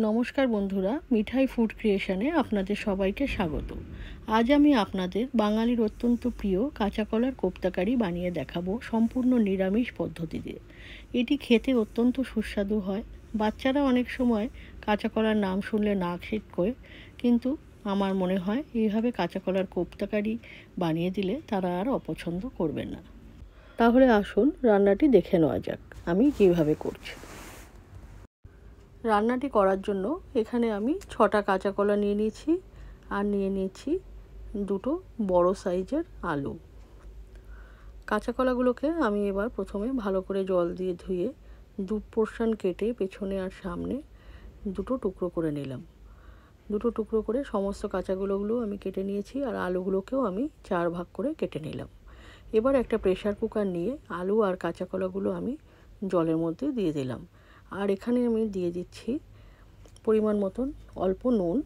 নমস্কার বন্ধুরা, মিঠাই ফুড ক্রিয়েশনে আপনাদের সবাইকে স্বাগত। আজ আমি আপনাদের বাঙালির অত্যন্ত প্রিয় কাঁচা কলার কোপ্তাকারি বানিয়ে দেখাবো সম্পূর্ণ নিরামিষ পদ্ধতিতে। এটি খেতে অত্যন্ত সুস্বাদু হয়। বাচ্চারা অনেক সময় কাঁচা কলার নাম শুনলে নাক ছিটকোয়, কিন্তু আমার মনে হয় এইভাবে কাঁচা কলার কোপ্তাকারি বানিয়ে দিলে তারা আর অপছন্দ করবে না। তাহলে আসুন রান্নাটি দেখে নেওয়া যাক আমি কীভাবে করছি। রান্নাটি করার জন্য এখানে আমি 6টা কাঁচা কলা নিয়ে নিয়েছি আর নিয়ে নিয়েছি 2টো বড় সাইজের আলু। কাঁচা কলাগুলোকে আমি এবার প্রথমে ভালো করে জল দিয়ে ধুয়ে 2 পোর্শন কেটে পেছনে আর সামনে 2টো টুকরো করে নিলাম। 2টো টুকরো করে সমস্ত কাঁচাগুলোগুলো আমি কেটে নিয়েছি আর আলুগুলোকেও আমি 4 ভাগ করে কেটে নিলাম। এবার একটা প্রেসার কুকার নিয়ে আলু আর কাঁচা কলাগুলো আমি জলের মধ্যে দিয়ে দিলাম। আর এখানে আমি দিয়ে দিচ্ছি পরিমাণ মতন অল্প নুন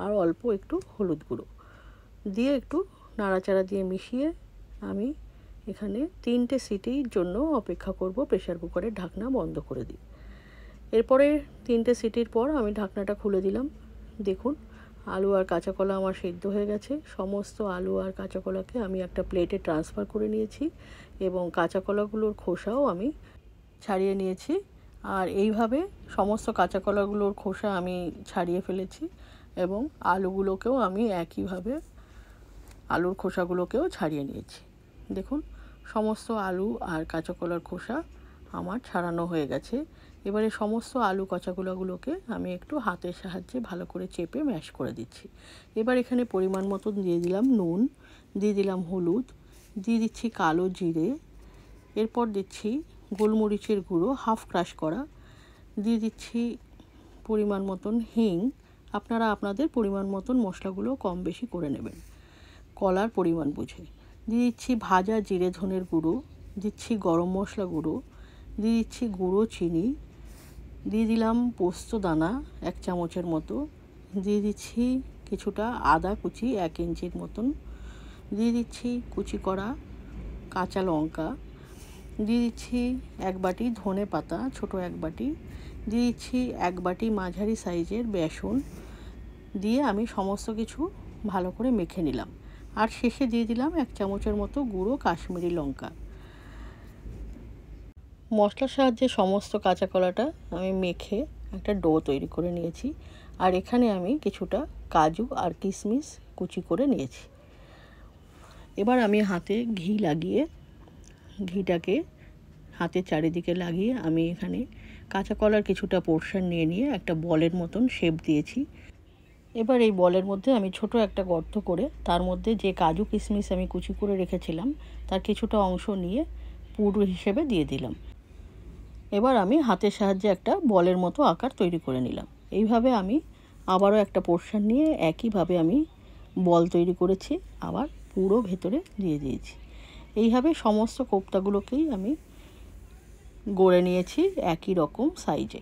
আর অল্প একটু হলুদ গুঁড়ো দিয়ে একটু নাড়াচাড়া দিয়ে মিশিয়ে আমি এখানে 3টে সিটির জন্য অপেক্ষা করব। প্রেসার কুকারের ঢাকনা বন্ধ করে দিই। এরপরে 3টে সিটির পর আমি ঢাকনাটা খুলে দিলাম। দেখুন আলু আর কাঁচা কলা আমার সিদ্ধ হয়ে গেছে। সমস্ত আলু আর কাঁচা কলাকে আমি একটা প্লেটে ট্রান্সফার করে নিয়েছি এবং কাঁচা কলাগুলোর খোসাও আমি ছাড়িয়ে নিয়েছি। আর এইভাবে সমস্ত কাঁচা কলাগুলোর খোসা আমি ছাড়িয়ে ফেলেছি এবং আলুগুলোকেও আমি একইভাবে আলুর খোসাগুলোকেও ছাড়িয়ে নিয়েছি। দেখুন সমস্ত আলু আর কাঁচা কলার খোসা আমার ছাড়ানো হয়ে গেছে। এবারে সমস্ত আলু কাঁচা কলাগুলোকে আমি একটু হাতের সাহায্যে ভালো করে চেপে ম্যাশ করে দিচ্ছি। এবার এখানে পরিমাণ মতন দিয়ে দিলাম নুন, দিয়ে দিলাম হলুদ, দিয়ে দিচ্ছি কালো জিরে, এরপর দিচ্ছি গোলমরিচের গুঁড়ো হাফ ক্রাশ করা, দিয়ে দিচ্ছি পরিমাণ মতন হিং। আপনারা আপনাদের পরিমাণ মতন মশলাগুলো কম বেশি করে নেবেন কলার পরিমাণ বুঝে। দিয়ে দিচ্ছি ভাজা জিরে ধনের গুঁড়ো, দিচ্ছি গরম মশলা গুঁড়ো, দিয়ে দিচ্ছি গুঁড়ো চিনি, দিয়ে দিলাম পোস্ত দানা 1 চামচের মতো, দিয়ে দিচ্ছি কিছুটা আদা কুচি 1 ইঞ্চির মতন, দিয়ে দিচ্ছি কুচি করা কাঁচা লঙ্কা, দিয়ে দিচ্ছি 1 বাটি ধনে পাতা ছোট 1 বাটি, দিয়ে দিচ্ছি 1 বাটি মাঝারি সাইজের বেসন দিয়ে আমি সমস্ত কিছু ভালো করে মেখে নিলাম। আর শেষে দিয়ে দিলাম 1 চামচের মতো গুঁড়ো কাশ্মীরি লঙ্কা। মশলার সাহায্যে সমস্ত কাঁচা কলাটা আমি মেখে একটা ডো তৈরি করে নিয়েছি। আর এখানে আমি কিছুটা কাজু আর কিশমিশ কুচি করে নিয়েছি। এবার আমি হাতে ঘি লাগিয়ে ঘিটাকে হাতের চারিদিকে লাগিয়ে আমি এখানে কাঁচা কলার কিছুটা পোর্শন নিয়ে একটা বলের মতন শেপ দিয়েছি। এবার এই বলের মধ্যে আমি ছোট একটা গর্ত করে তার মধ্যে যে কাজু কিশমিশ আমি কুচি করে রেখেছিলাম তার কিছুটা অংশ নিয়ে পুর হিসেবে দিয়ে দিলাম। এবার আমি হাতের সাহায্যে একটা বলের মতো আকার তৈরি করে নিলাম। এইভাবে আমি আবারও একটা পোর্শন নিয়ে একইভাবে আমি বল তৈরি করেছি, আবার পুরো ভেতরে দিয়ে দিয়েছি। এইভাবে সমস্ত কোপ্তাগুলোকেই আমি গড়ে নিয়েছি একই রকম সাইজে।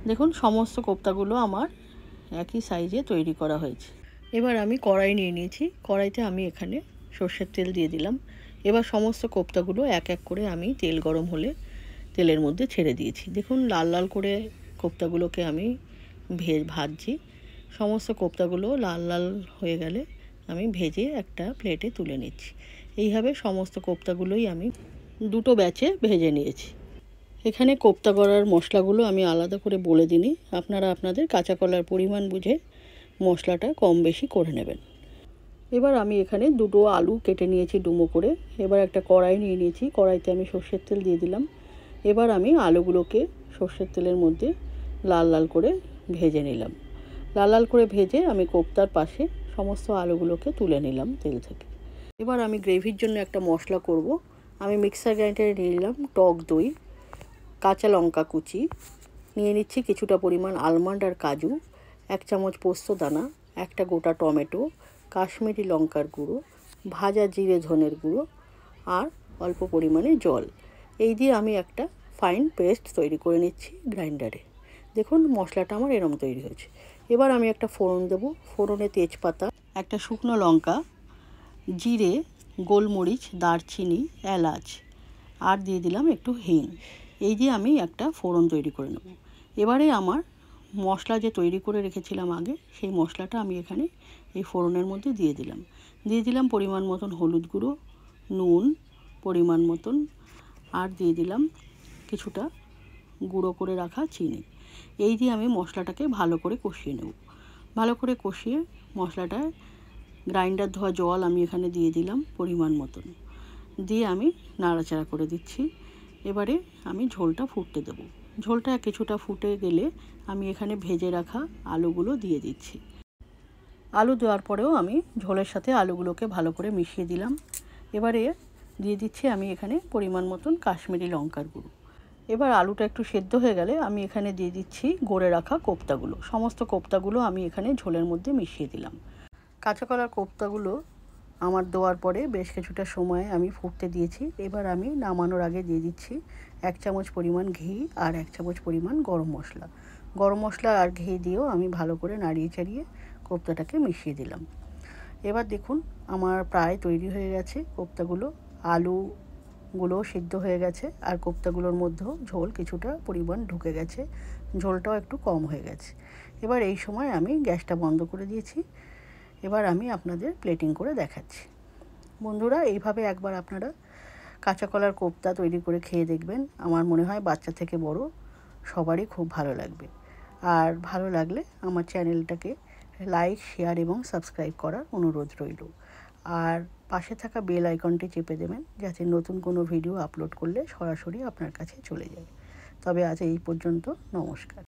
দেখুন সমস্ত কোপ্তাগুলো আমার একই সাইজে তৈরি করা হয়েছে। এবার আমি কড়াই নিয়ে নিয়েছি। কড়াইতে আমি এখানে সর্ষের তেল দিয়ে দিলাম। এবার সমস্ত কোপ্তাগুলো এক এক করে আমি তেল গরম হলে তেলের মধ্যে ছেড়ে দিয়েছি। দেখুন লাল লাল করে কোপ্তাগুলোকে আমি ভাজছি। সমস্ত কোপ্তাগুলো লাল লাল হয়ে গেলে আমি ভেজে একটা প্লেটে তুলে নিচ্ছি। এইভাবে সমস্ত কোপ্তাগুলোই আমি 2টো ব্যাচে ভেজে নিয়েছি। এখানে কোপ্তা করার মশলাগুলো আমি আলাদা করে বলে দিই, আপনারা আপনাদের কাঁচা কলার পরিমাণ বুঝে মশলাটা কম বেশি করে নেবেন। এবার আমি এখানে 2টো আলু কেটে নিয়েছি ডুমো করে। এবার একটা কড়াই নিয়ে নিয়েছি, কড়াইতে আমি সর্ষের তেল দিয়ে দিলাম। এবার আমি আলুগুলোকে সর্ষের তেলের মধ্যে লাল লাল করে ভেজে নিলাম। লাল লাল করে ভেজে আমি কোপ্তার পাশে সমস্ত আলুগুলোকে তুলে নিলাম তেল থেকে। এবার আমি গ্রেভির জন্য একটা মশলা করব। আমি মিক্সার গ্রাইন্ডারে নিয়ে নিলাম টক দই, কাঁচা লঙ্কা কুচি, নিয়ে নিচ্ছি কিছুটা পরিমাণ আলমন্ড আর কাজু, 1 চামচ পোস্ত দানা, একটা গোটা টমেটো, কাশ্মীরি লঙ্কার গুঁড়ো, ভাজা জিরে ধনের গুঁড়ো আর অল্প পরিমাণে জল। এই দিয়ে আমি একটা ফাইন পেস্ট তৈরি করে নিচ্ছি গ্রাইন্ডারে। দেখুন মশলাটা আমার এরম তৈরি হয়েছে। এবার আমি একটা ফোড়ন দেব। ফোড়নে তেজপাতা, একটা শুকনো লঙ্কা, জিরে, গোলমরিচ, দারচিনি, এলাচ আর দিয়ে দিলাম একটু হিং। এই দিয়ে আমি একটা ফোড়ন তৈরি করে নেব। এবারে আমার মশলা যে তৈরি করে রেখেছিলাম আগে, সেই মশলাটা আমি এখানে এই ফোড়নের মধ্যে দিয়ে দিলাম পরিমাণ মতন হলুদ গুঁড়ো, নুন পরিমাণ মতন, আর দিয়ে দিলাম কিছুটা গুঁড়ো করে রাখা চিনি। এই দিয়ে আমি মশলাটাকে ভালো করে কষিয়ে নেব। ভালো করে কষিয়ে মশলাটায় গ্রাইন্ডার ধোয়া জল আমি এখানে দিয়ে দিলাম পরিমাণ মতন, দিয়ে আমি নাড়াচাড়া করে দিচ্ছি। এবারে আমি ঝোলটা ফুটতে দেব। ঝোলটা কিছুটা ফুটে গেলে আমি এখানে ভেজে রাখা আলুগুলো দিয়ে দিচ্ছি। আলু দেওয়ার পরেও আমি ঝোলের সাথে আলুগুলোকে ভালো করে মিশিয়ে দিলাম। এবারে দিয়ে দিচ্ছি আমি এখানে পরিমাণ মতন কাশ্মীরি লঙ্কার গুঁড়ো। এবার আলুটা একটু সেদ্ধ হয়ে গেলে আমি এখানে দিয়ে দিচ্ছি গড়ে রাখা কোপ্তাগুলো। সমস্ত কোপ্তাগুলো আমি এখানে ঝোলের মধ্যে মিশিয়ে দিলাম। কাঁচা কলার কোপ্তাগুলো আমার দেওয়ার পরে বেশ কিছুটা সময় আমি ফুটতে দিয়েছি। এবার আমি নামানোর আগে দিয়ে দিচ্ছি 1 চামচ পরিমাণ ঘি আর 1 চামচ পরিমাণ গরম মশলা। গরম মশলা আর ঘি দিয়েও আমি ভালো করে নাড়িয়ে চাড়িয়ে কোপ্তাটাকে মিশিয়ে দিলাম। এবার দেখুন আমার প্রায় তৈরি হয়ে গেছে কোপ্তাগুলো। আলুগুলো সিদ্ধ হয়ে গেছে আর কোপ্তাগুলোর মধ্যেও ঝোল কিছুটা পরিমাণ ঢুকে গেছে, ঝোলটাও একটু কম হয়ে গেছে। এবার এই সময় আমি গ্যাসটা বন্ধ করে দিয়েছি। এবার আমি আপনাদের প্লেটিং করে দেখাচ্ছি। বন্ধুরা, এইভাবে একবার আপনারা কাঁচা কলার কোপ্তা তৈরি করে খেয়ে দেখবেন। আমার মনে হয় বাচ্চা থেকে বড় সবারই খুব ভালো লাগবে। আর ভালো লাগলে আমার চ্যানেলটাকে লাইক, শেয়ার এবং সাবস্ক্রাইব করার অনুরোধ রইল। আর পাশে থাকা বেল আইকনটি চেপে দেবেন যাতে নতুন কোনো ভিডিও আপলোড করলে সরাসরি আপনার কাছে চলে যায়। তবে আজ এই পর্যন্ত, নমস্কার।